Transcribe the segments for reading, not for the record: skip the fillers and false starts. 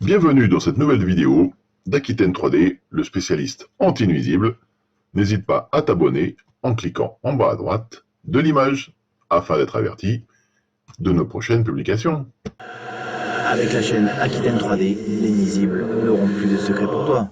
Bienvenue dans cette nouvelle vidéo d'Aquitaine 3D, le spécialiste anti-nuisible. N'hésite pas à t'abonner en cliquant en bas à droite de l'image afin d'être averti de nos prochaines publications. Avec la chaîne Aquitaine 3D, les nuisibles n'auront plus de secrets pour toi.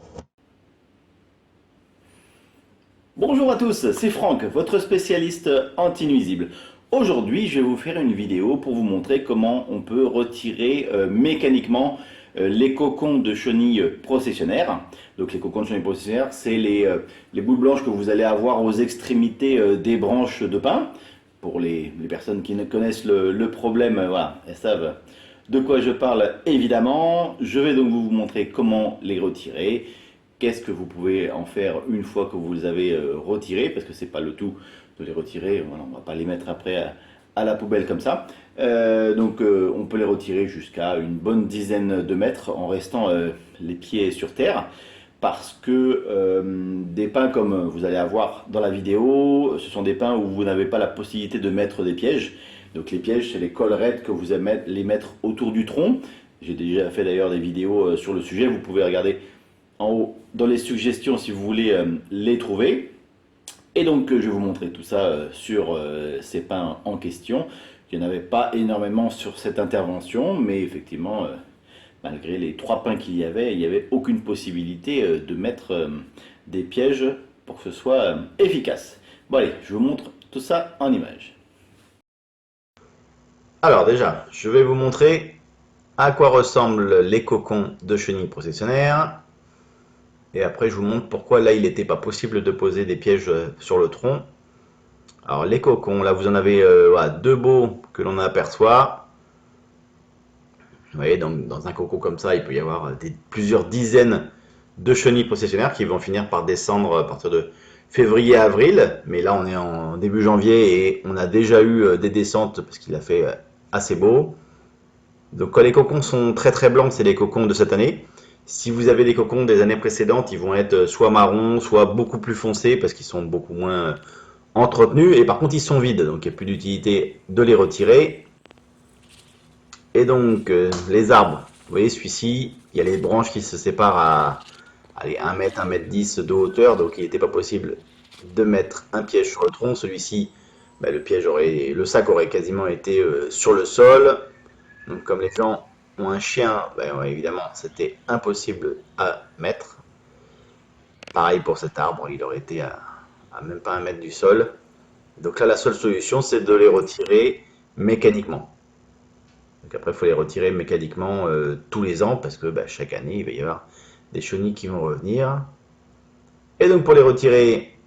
Bonjour à tous, c'est Franck, votre spécialiste anti-nuisible. Aujourd'hui, je vais vous faire une vidéo pour vous montrer comment on peut retirer mécaniquement les cocons de chenilles processionnaires. Donc les cocons de chenilles processionnaires, c'est les boules blanches que vous allez avoir aux extrémités des branches de pin. Pour les personnes qui ne connaissent le problème, voilà, elles savent de quoi je parle évidemment. Je vais donc vous montrer comment les retirer. Qu'est-ce que vous pouvez en faire une fois que vous les avez retirés, parce que c'est pas le tout de les retirer, voilà, on va pas les mettre après à la poubelle comme ça. On peut les retirer jusqu'à une bonne dizaine de mètres en restant les pieds sur terre, parce que des pins comme vous allez avoir dans la vidéo, ce sont des pins où vous n'avez pas la possibilité de mettre des pièges. Donc les pièges, c'est les collerettes que vous allez les mettre autour du tronc. J'ai déjà fait d'ailleurs des vidéos sur le sujet, vous pouvez regarder en haut dans les suggestions si vous voulez les trouver. Et donc je vais vous montrer tout ça sur ces pins en question. Il n'y en avait pas énormément sur cette intervention, mais effectivement, malgré les 3 pins qu'il y avait, il n'y avait aucune possibilité de mettre des pièges pour que ce soit efficace. Bon allez, je vous montre tout ça en images. Alors déjà, je vais vous montrer à quoi ressemblent les cocons de chenilles processionnaires. Et après, je vous montre pourquoi là, il n'était pas possible de poser des pièges sur le tronc. Alors les cocons, là vous en avez voilà, 2 beaux que l'on aperçoit. Vous voyez, donc dans un coco comme ça, il peut y avoir plusieurs dizaines de chenilles processionnaires qui vont finir par descendre à partir de février-avril. Mais là, on est en début janvier et on a déjà eu des descentes parce qu'il a fait assez beau. Donc quand les cocons sont très très blancs, c'est les cocons de cette année. Si vous avez des cocons des années précédentes, ils vont être soit marrons, soit beaucoup plus foncés parce qu'ils sont beaucoup moins entretenus. Et par contre, ils sont vides, donc il n'y a plus d'utilité de les retirer. Et donc, les arbres, vous voyez celui-ci, il y a les branches qui se séparent à allez, 1 mètre, 1 mètre 10 de hauteur, donc il n'était pas possible de mettre un piège sur le tronc. Celui-ci, ben, le sac aurait quasiment été sur le sol. Donc comme les gens ont un chien, ben, ouais, évidemment, c'était impossible à mettre. Pareil pour cet arbre, il aurait été à même pas 1 mètre du sol. Donc là, la seule solution, c'est de les retirer mécaniquement. Donc après, il faut les retirer mécaniquement tous les ans parce que bah, chaque année, il va y avoir des chenilles qui vont revenir. Et donc pour les retirer,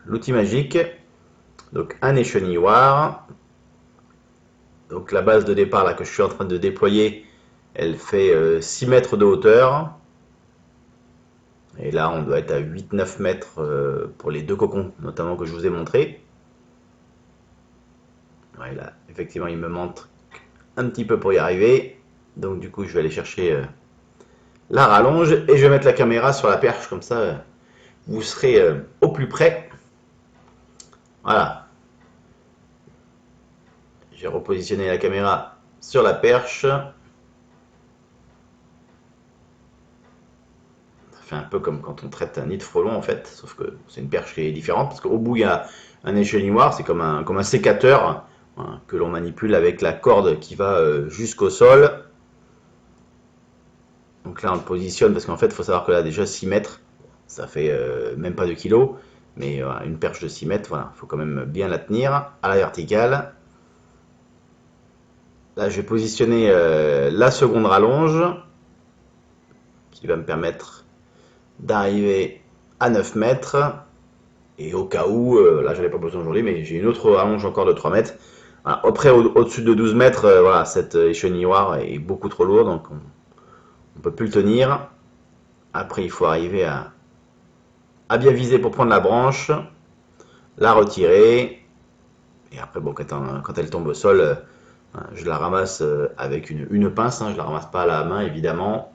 l'outil magique, donc un échenilloir. Donc la base de départ là que je suis en train de déployer, elle fait 6 mètres de hauteur. Et là, on doit être à 8-9 mètres pour les 2 cocons, notamment que je vous ai montré. Ouais, là, effectivement, il me manque un petit peu pour y arriver. Donc du coup, je vais aller chercher la rallonge et je vais mettre la caméra sur la perche, comme ça, vous serez au plus près. Voilà. J'ai repositionné la caméra sur la perche. Ça fait un peu comme quand on traite un nid de frelon en fait, sauf que c'est une perche qui est différente parce qu'au bout il y a un échenilloir, c'est comme un sécateur hein, que l'on manipule avec la corde qui va jusqu'au sol. Donc là on le positionne parce qu'en fait il faut savoir que là déjà 6 mètres, ça fait même pas 2 kilos, mais une perche de 6 mètres, voilà, il faut quand même bien la tenir à la verticale. Là je vais positionner la seconde rallonge qui va me permettre d'arriver à 9 mètres. Et au cas où, là j'en ai pas besoin aujourd'hui, mais j'ai une autre rallonge encore de 3 mètres. Voilà. Après, au-dessus de 12 mètres, voilà, cet échenilloir est beaucoup trop lourd, donc on ne peut plus le tenir. Après, il faut arriver à bien viser pour prendre la branche, la retirer. Et après, bon, quand elle tombe au sol, je la ramasse avec une pince, hein, je la ramasse pas à la main évidemment.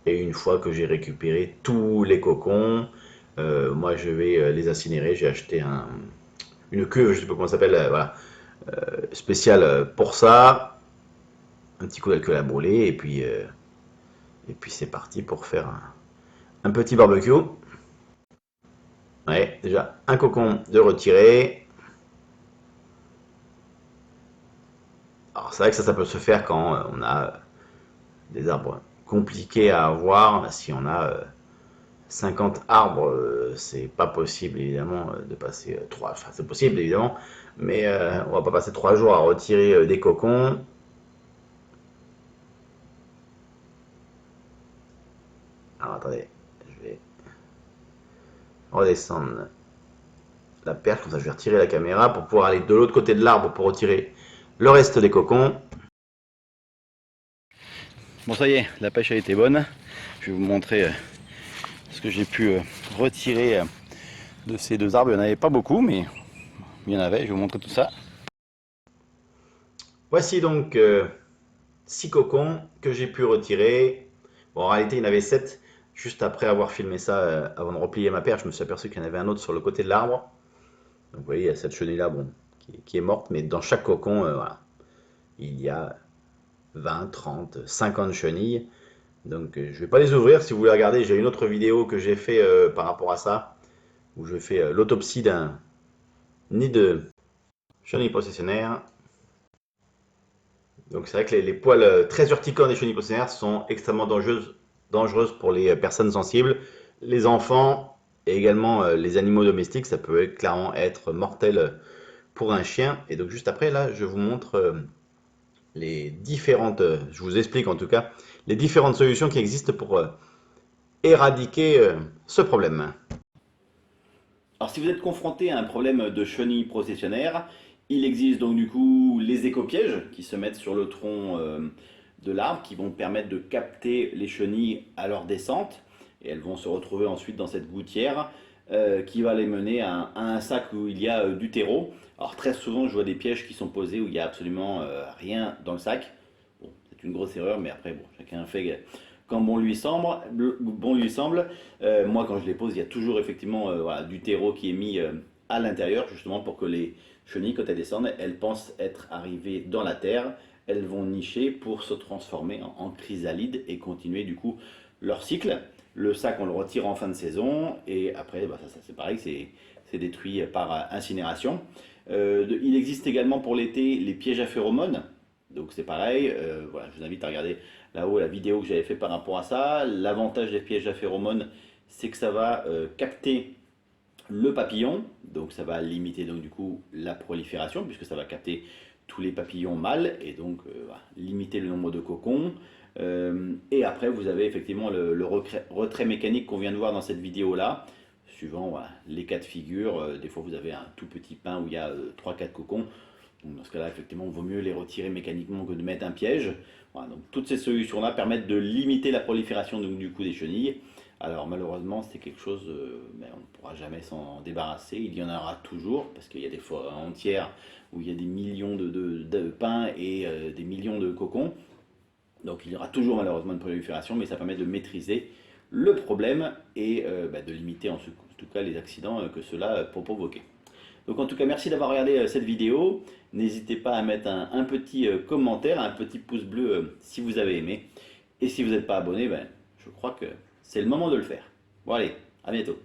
Et une fois que j'ai récupéré tous les cocons, moi je vais les incinérer. J'ai acheté une cuve, je sais pas comment ça s'appelle, voilà, spéciale pour ça. un petit coup d'alcool à brûler et puis c'est parti pour faire un petit barbecue. Ouais, déjà un cocon de retiré. Alors c'est vrai que ça peut se faire quand on a des arbres compliqués à avoir. Si on a 50 arbres, c'est pas possible évidemment de passer 3, enfin c'est possible évidemment, mais on va pas passer 3 jours à retirer des cocons. Alors attendez, je vais redescendre la perche, comme ça je vais retirer la caméra pour pouvoir aller de l'autre côté de l'arbre pour retirer le reste des cocons. Bon, ça y est, la pêche a été bonne. Je vais vous montrer ce que j'ai pu retirer de ces 2 arbres. Il n'y en avait pas beaucoup, mais il y en avait. Je vais vous montrer tout ça. Voici donc 6 cocons que j'ai pu retirer. Bon, en réalité, il y en avait 7. Juste après avoir filmé ça, avant de replier ma perche, je me suis aperçu qu'il y en avait un autre sur le côté de l'arbre. Donc vous voyez, il y a cette chenille-là bon, qui est morte, mais dans chaque cocon, voilà, il y a 20, 30, 50 chenilles. Donc je ne vais pas les ouvrir. Si vous voulez regarder, j'ai une autre vidéo que j'ai fait par rapport à ça, où je fais l'autopsie d'un nid de chenilles processionnaires. Donc c'est vrai que les poils très urticants des chenilles processionnaires sont extrêmement dangereuses pour les personnes sensibles, les enfants et également les animaux domestiques. Ça peut clairement être mortel pour un chien. Et donc juste après, là, je vous montre les différentes, je vous explique en tout cas, les différentes solutions qui existent pour éradiquer ce problème. Alors si vous êtes confronté à un problème de chenille processionnaire, il existe donc du coup les écopièges qui se mettent sur le tronc de l'arbre, qui vont permettre de capter les chenilles à leur descente, et elles vont se retrouver ensuite dans cette gouttière qui va les mener à un sac où il y a du terreau. Alors très souvent je vois des pièges qui sont posés où il n'y a absolument rien dans le sac. Bon, c'est une grosse erreur, mais après bon, chacun fait quand bon lui semble. Moi, quand je les pose, il y a toujours effectivement voilà, du terreau qui est mis à l'intérieur, justement pour que les chenilles, quand elles descendent, elles pensent être arrivées dans la terre. Elles vont nicher pour se transformer en chrysalides et continuer du coup leur cycle. Le sac, on le retire en fin de saison et après, bah, ça c'est pareil, c'est détruit par incinération. Il existe également pour l'été les pièges à phéromones. Donc c'est pareil, voilà, je vous invite à regarder là-haut la vidéo que j'avais fait par rapport à ça. L'avantage des pièges à phéromones, c'est que ça va capter le papillon, donc ça va limiter donc du coup la prolifération puisque ça va capter tous les papillons mâles et donc voilà, limiter le nombre de cocons. Et après vous avez effectivement le retrait mécanique qu'on vient de voir dans cette vidéo là. Suivant voilà, les cas de figure, des fois vous avez un tout petit pain où il y a 3-4 cocons. Donc dans ce cas-là, effectivement, il vaut mieux les retirer mécaniquement que de mettre un piège. Voilà, donc toutes ces solutions-là permettent de limiter la prolifération donc, du coup des chenilles. Alors malheureusement, c'est quelque chose, on ne pourra jamais s'en débarrasser. Il y en aura toujours, parce qu'il y a des forêts entières où il y a des millions de pins et des millions de cocons. Donc il y aura toujours malheureusement une prolifération, mais ça permet de maîtriser le problème et de limiter en tout cas les accidents que cela peut provoquer. Donc en tout cas, merci d'avoir regardé cette vidéo. N'hésitez pas à mettre un petit commentaire, un petit pouce bleu si vous avez aimé. Et si vous n'êtes pas abonné, je crois que c'est le moment de le faire. Bon allez, à bientôt.